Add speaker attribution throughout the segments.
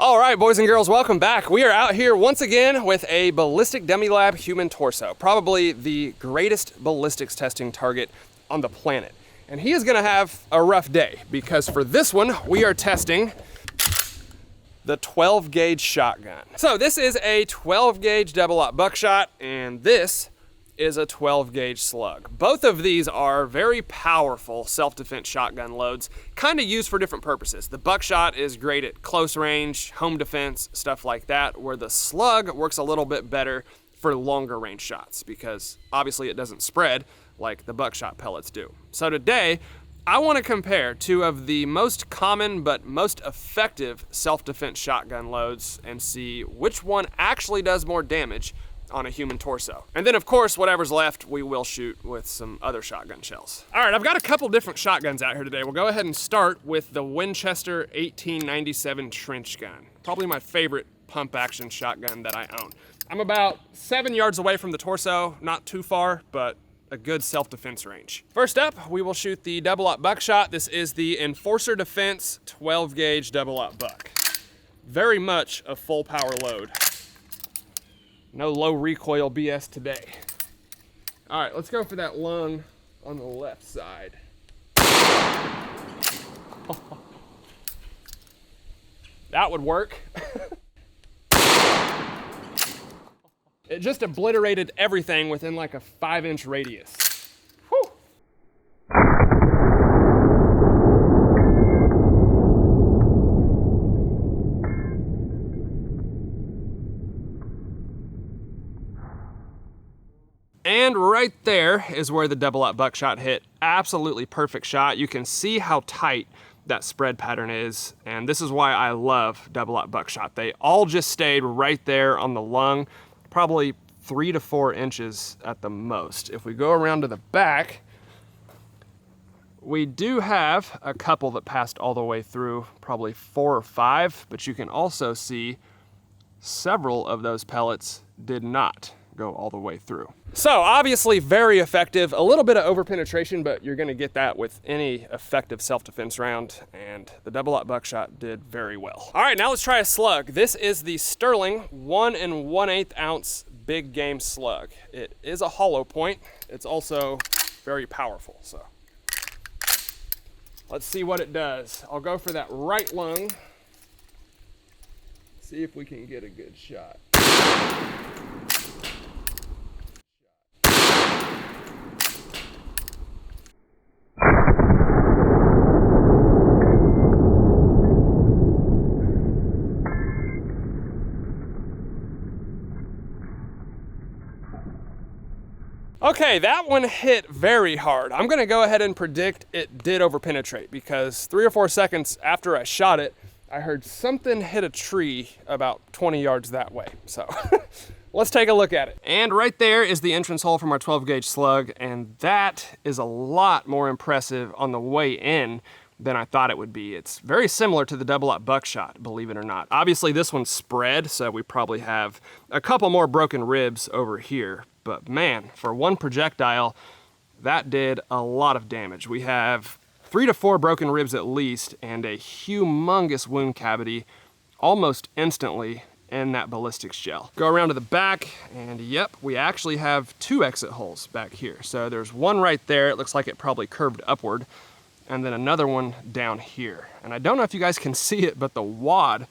Speaker 1: All right, boys and girls, welcome back. We are out here once again with a ballistic dummy lab human torso, probably the greatest ballistics testing target on the planet. And he is gonna have a rough day because for this one, we are testing the 12 gauge shotgun. So this is a 12 gauge double-aught buckshot, and this is a 12 gauge slug. Both of these are very powerful self-defense shotgun loads, kind of used for different purposes. The buckshot is great at close range, home defense, stuff like that, where the slug works a little bit better for longer range shots because obviously it doesn't spread like the buckshot pellets do. So today, I want to compare two of the most common but most effective self-defense shotgun loads and see which one actually does more damage on a human torso. And then of course, whatever's left, we will shoot with some other shotgun shells. All right, I've got a couple different shotguns out here today. We'll go ahead and start with the Winchester 1897 trench gun. Probably my favorite pump action shotgun that I own. I'm about 7 yards away from the torso, not too far, but a good self-defense range. First up, we will shoot the double-aught buckshot. This is the Enforcer Defense 12 gauge double-aught buck. Very much a full power load. No low recoil BS today. All right, let's go for that lung on the left side. That would work. It just obliterated everything within like a 5-inch radius. Whew. And right there is where the double-aught buckshot hit. Absolutely perfect shot. You can see how tight that spread pattern is, and this is why I love double-aught buckshot. They all just stayed right there on the lung, probably 3 to 4 inches at the most. If we go around to the back, we do have a couple that passed all the way through, probably 4 or 5, but you can also see several of those pellets did not go all the way through. So obviously very effective, a little bit of over penetration, but you're gonna get that with any effective self-defense round, and the double-aught buckshot did very well. All right, now let's try a slug. This is the Sterling 1 1/8 ounce big game slug. It is a hollow point. It's also very powerful, so. Let's see what it does. I'll go for that right lung. See if we can get a good shot. Okay, that one hit very hard. I'm gonna go ahead and predict it did overpenetrate because 3 or 4 seconds after I shot it, I heard something hit a tree about 20 yards that way. So let's take a look at it. And right there is the entrance hole from our 12 gauge slug, and that is a lot more impressive on the way in than I thought it would be. It's very similar to the double-aught buckshot, believe it or not. Obviously this one's spread, so we probably have a couple more broken ribs over here. But man, for one projectile, that did a lot of damage. We have 3 to 4 broken ribs at least, and a humongous wound cavity almost instantly in that ballistics gel. Go around to the back, and yep, we actually have 2 exit holes back here. So there's one right there, it looks like it probably curved upward, and then another one down here. And I don't know if you guys can see it, but the wad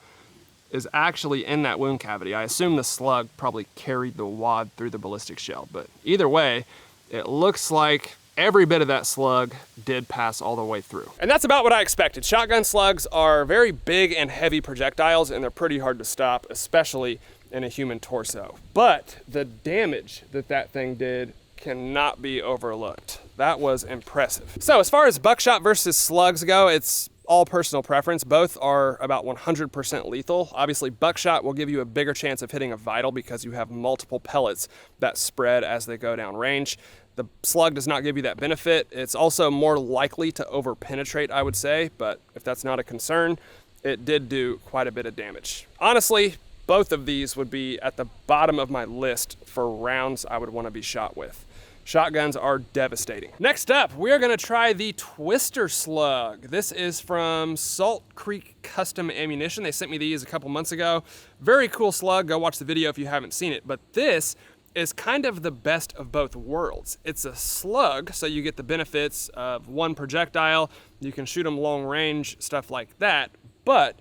Speaker 1: is actually in that wound cavity. I assume the slug probably carried the wad through the ballistics gel, but either way, it looks like every bit of that slug did pass all the way through. And that's about what I expected. Shotgun slugs are very big and heavy projectiles, and they're pretty hard to stop, especially in a human torso. But the damage that that thing did cannot be overlooked. That was impressive. So as far as buckshot versus slugs go, it's all personal preference. Both are about 100% lethal. Obviously, buckshot will give you a bigger chance of hitting a vital because you have multiple pellets that spread as they go down range. The slug does not give you that benefit. It's also more likely to over-penetrate, I would say, but if that's not a concern, it did do quite a bit of damage. Honestly, both of these would be at the bottom of my list for rounds I would want to be shot with. Shotguns are devastating. Next up, we are gonna try the Twister Slug. This is from Salt Creek Custom Ammunition. They sent me these a couple months ago. Very cool slug, go watch the video if you haven't seen it. But this is kind of the best of both worlds. It's a slug, so you get the benefits of one projectile, you can shoot them long range, stuff like that, but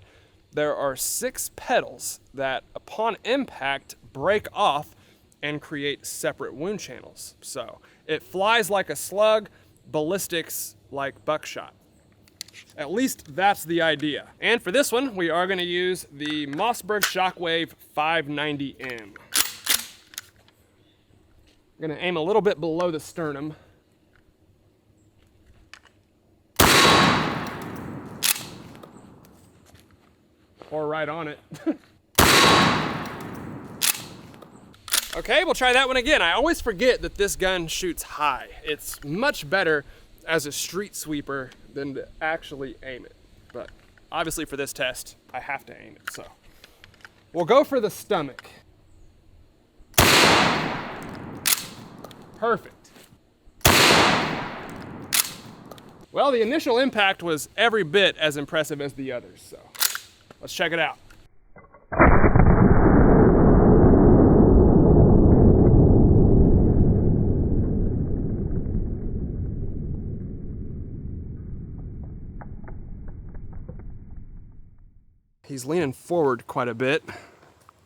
Speaker 1: there are 6 petals that upon impact break off and create separate wound channels. So it flies like a slug, ballistics like buckshot. At least that's the idea. And for this one, we are gonna use the Mossberg Shockwave 590M. I'm gonna aim a little bit below the sternum. Or right on it. Okay, we'll try that one again. I always forget that this gun shoots high. It's much better as a street sweeper than to actually aim it. But obviously for this test, I have to aim it, so. We'll go for the stomach. Perfect. Well, the initial impact was every bit as impressive as the others, so let's check it out. He's leaning forward quite a bit.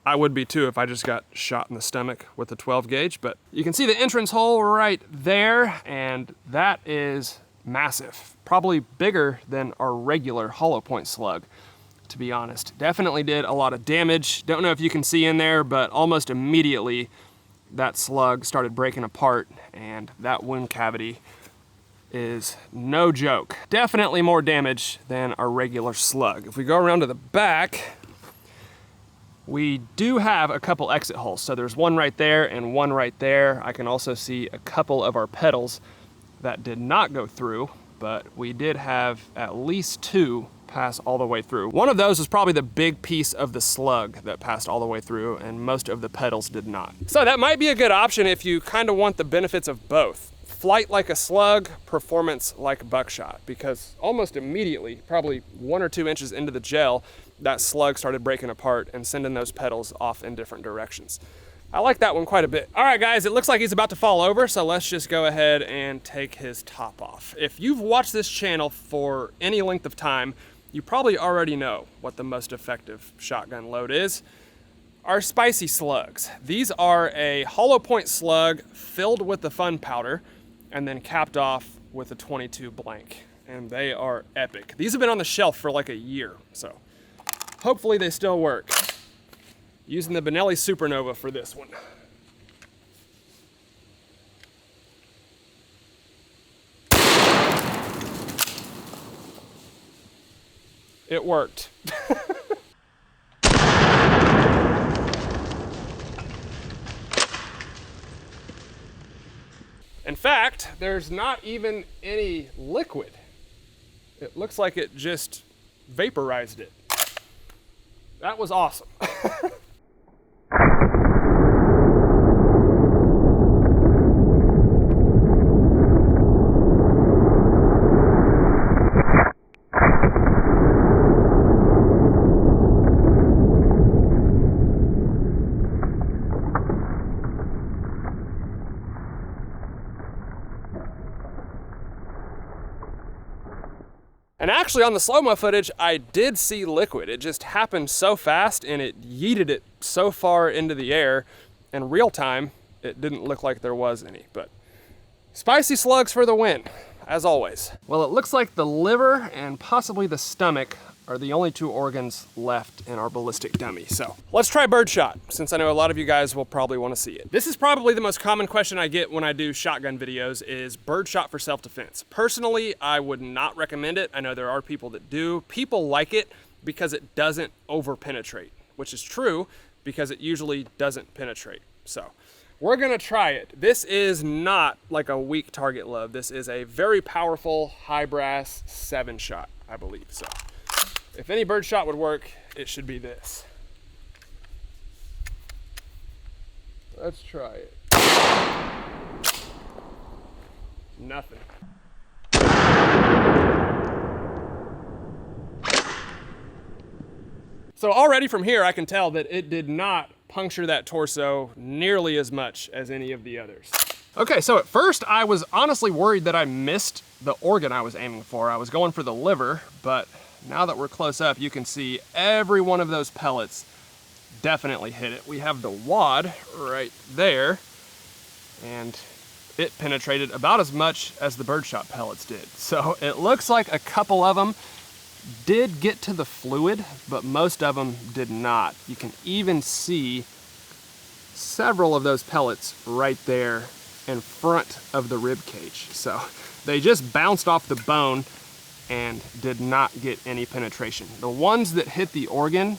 Speaker 1: I would be too if I just got shot in the stomach with a 12 gauge, but you can see the entrance hole right there, and that is massive. Probably bigger than our regular hollow point slug, to be honest. Definitely did a lot of damage. Don't know if you can see in there, but almost immediately that slug started breaking apart, and that wound cavity is no joke. Definitely more damage than our regular slug. If we go around to the back, we do have a couple exit holes. So there's one right there and one right there. I can also see a couple of our petals that did not go through, but we did have at least 2 pass all the way through. One of those was probably the big piece of the slug that passed all the way through, and most of the petals did not. So that might be a good option if you kind of want the benefits of both. Flight like a slug, performance like buckshot, because almost immediately, probably 1 or 2 inches into the gel, that slug started breaking apart and sending those petals off in different directions. I like that one quite a bit. All right, guys, it looks like he's about to fall over, so let's just go ahead and take his top off. If you've watched this channel for any length of time, you probably already know what the most effective shotgun load is. Our spicy slugs. These are a hollow point slug filled with the fun powder and then capped off with a 22 blank. And they are epic. These have been on the shelf for like a year, so hopefully they still work. Using the Benelli Supernova for this one. It worked. In fact, there's not even any liquid. It looks like it just vaporized it. That was awesome. And actually on the slow-mo footage, I did see liquid. It just happened so fast and it yeeted it so far into the air. In real time, it didn't look like there was any, but spicy slugs for the win, as always. Well, it looks like the liver and possibly the stomach are the only 2 organs left in our ballistic dummy. So let's try Birdshot, since I know a lot of you guys will probably want to see it. This is probably the most common question I get when I do shotgun videos is Birdshot for self-defense. Personally, I would not recommend it. I know there are people that do. People like it because it doesn't over-penetrate, which is true because it usually doesn't penetrate. So we're gonna try it. This is not like a weak target load. This is a very powerful high brass 7-shot, I believe. So if any Birdshot would work, it should be this. Let's try it. Nothing. So already from here, I can tell that it did not puncture that torso nearly as much as any of the others. Okay, so at first I was honestly worried that I missed the organ I was aiming for. I was going for the liver, but now that we're close up, you can see every one of those pellets definitely hit it. We have the wad right there, and it penetrated about as much as the birdshot pellets did. So it looks like a couple of them did get to the fluid, but most of them did not. You can even see several of those pellets right there in front of the rib cage. So they just bounced off the bone and did not get any penetration. The ones that hit the organ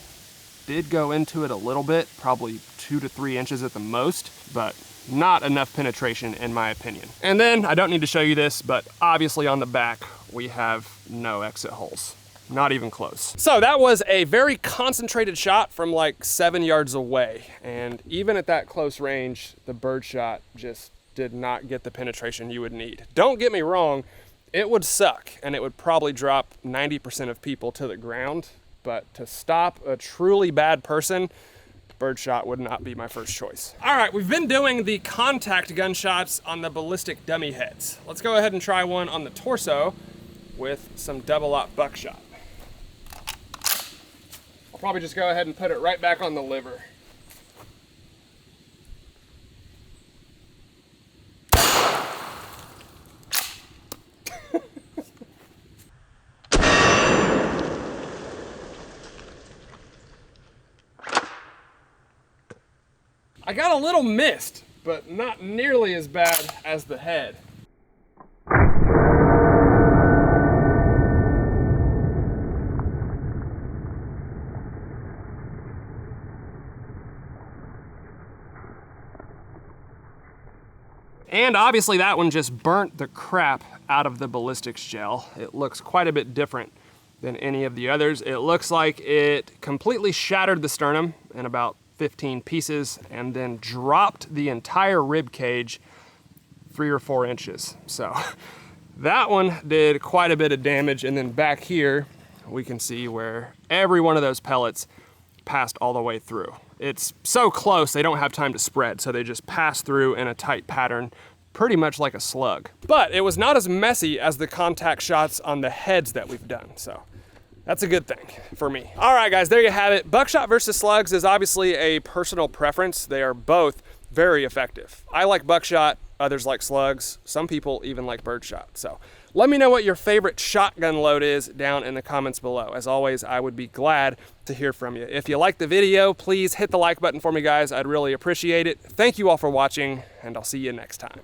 Speaker 1: did go into it a little bit, probably 2 to 3 inches at the most, but not enough penetration in my opinion. And then, I don't need to show you this, but obviously on the back, we have no exit holes. Not even close. So that was a very concentrated shot from like 7 yards away. And even at that close range, the birdshot just did not get the penetration you would need. Don't get me wrong, it would suck and it would probably drop 90% of people to the ground, but to stop a truly bad person, birdshot would not be my first choice. All right, we've been doing the contact gunshots on the ballistic dummy heads. Let's go ahead and try one on the torso with some double-aught buckshot. I'll probably just go ahead and put it right back on the liver. I got a little missed, but not nearly as bad as the head. And obviously that one just burnt the crap out of the ballistics gel. It looks quite a bit different than any of the others. It looks like it completely shattered the sternum in about 15 pieces and then dropped the entire rib cage 3 or 4 inches. So that one did quite a bit of damage. And then back here, we can see where every one of those pellets passed all the way through. It's so close, they don't have time to spread, so they just pass through in a tight pattern, pretty much like a slug. But it was not as messy as the contact shots on the heads that we've done, so that's a good thing for me. All right, guys, there you have it. Buckshot versus slugs is obviously a personal preference. They are both very effective. I like buckshot, others like slugs. Some people even like birdshot. So let me know what your favorite shotgun load is down in the comments below. As always, I would be glad to hear from you. If you liked the video, please hit the like button for me, guys. I'd really appreciate it. Thank you all for watching, and I'll see you next time.